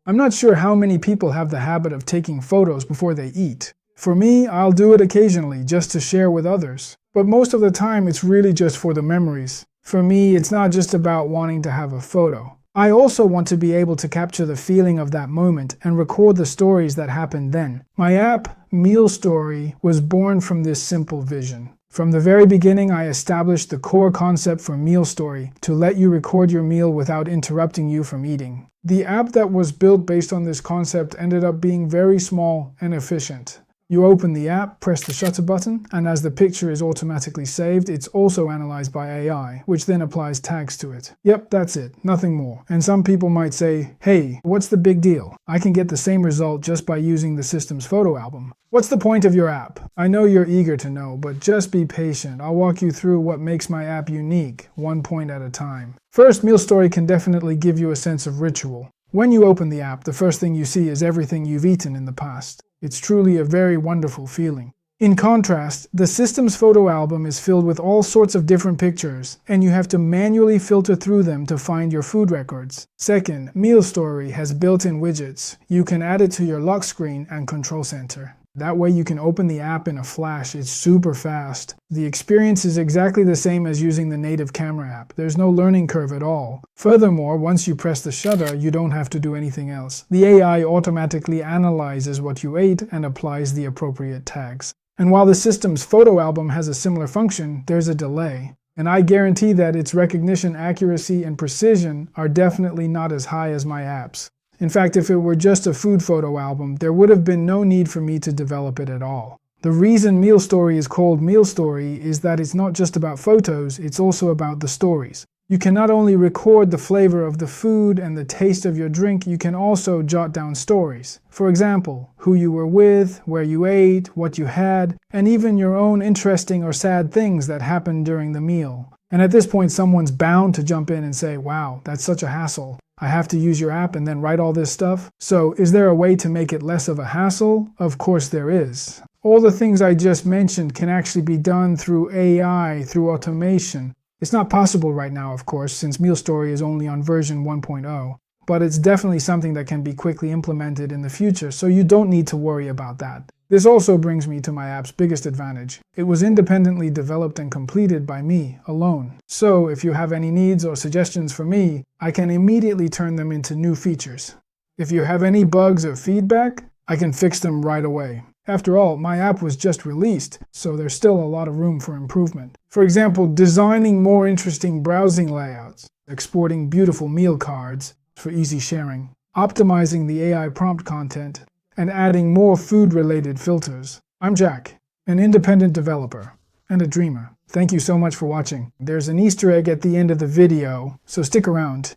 I'm not sure how many people have the habit of taking photos before they eat. For me, I'll do it occasionally just to share with others. But most of the time, it's really just for the memories. For me, it's not just about wanting to have a photo. I also want to be able to capture the feeling of that moment and record the stories that happened then. My app, Meal Story, was born from this simple vision. From the very beginning, I established the core concept for Meal Story to let you record your meal without interrupting you from eating. The app that was built based on this concept ended up being very small and efficient. You open the app, press the shutter button, and as the picture is automatically saved, it's also analyzed by AI, which then applies tags to it. Yep, that's it, nothing more. And some people might say, hey, what's the big deal? I can get the same result just by using the system's photo album. What's the point of your app? I know you're eager to know, but just be patient. I'll walk you through what makes my app unique, one point at a time. First, Meal Story can definitely give you a sense of ritual. When you open the app, the first thing you see is everything you've eaten in the past. It's truly a very wonderful feeling. In contrast, the system's photo album is filled with all sorts of different pictures, and you have to manually filter through them to find your food records. Second, Meal Story has built-in widgets. You can add it to your lock screen and control center. That way you can open the app in a flash. It's super fast. The experience is exactly the same as using the native camera app. There's no learning curve at all. Furthermore, once you press the shutter, you don't have to do anything else. The AI automatically analyzes what you ate and applies the appropriate tags. And while the system's photo album has a similar function, there's a delay. And I guarantee that its recognition accuracy and precision are definitely not as high as my app's. In fact, if it were just a food photo album, there would have been no need for me to develop it at all. The reason Meal Story is called Meal Story is that it's not just about photos, it's also about the stories. You can not only record the flavor of the food and the taste of your drink, you can also jot down stories. For example, who you were with, where you ate, what you had, and even your own interesting or sad things that happened during the meal. And at this point, someone's bound to jump in and say, wow, that's such a hassle. I have to use your app and then write all this stuff? So is there a way to make it less of a hassle? Of course there is. All the things I just mentioned can actually be done through AI, through automation. It's not possible right now, of course, since Meal Story is only on version 1.0, but it's definitely something that can be quickly implemented in the future, so you don't need to worry about that. This also brings me to my app's biggest advantage. It was independently developed and completed by me, alone. So if you have any needs or suggestions for me, I can immediately turn them into new features. If you have any bugs or feedback, I can fix them right away. After all, my app was just released, so there's still a lot of room for improvement. For example, designing more interesting browsing layouts, exporting beautiful meal cards for easy sharing, optimizing the AI prompt content, and adding more food-related filters. I'm Jack, an independent developer and a dreamer. Thank you so much for watching. There's an Easter egg at the end of the video, so stick around.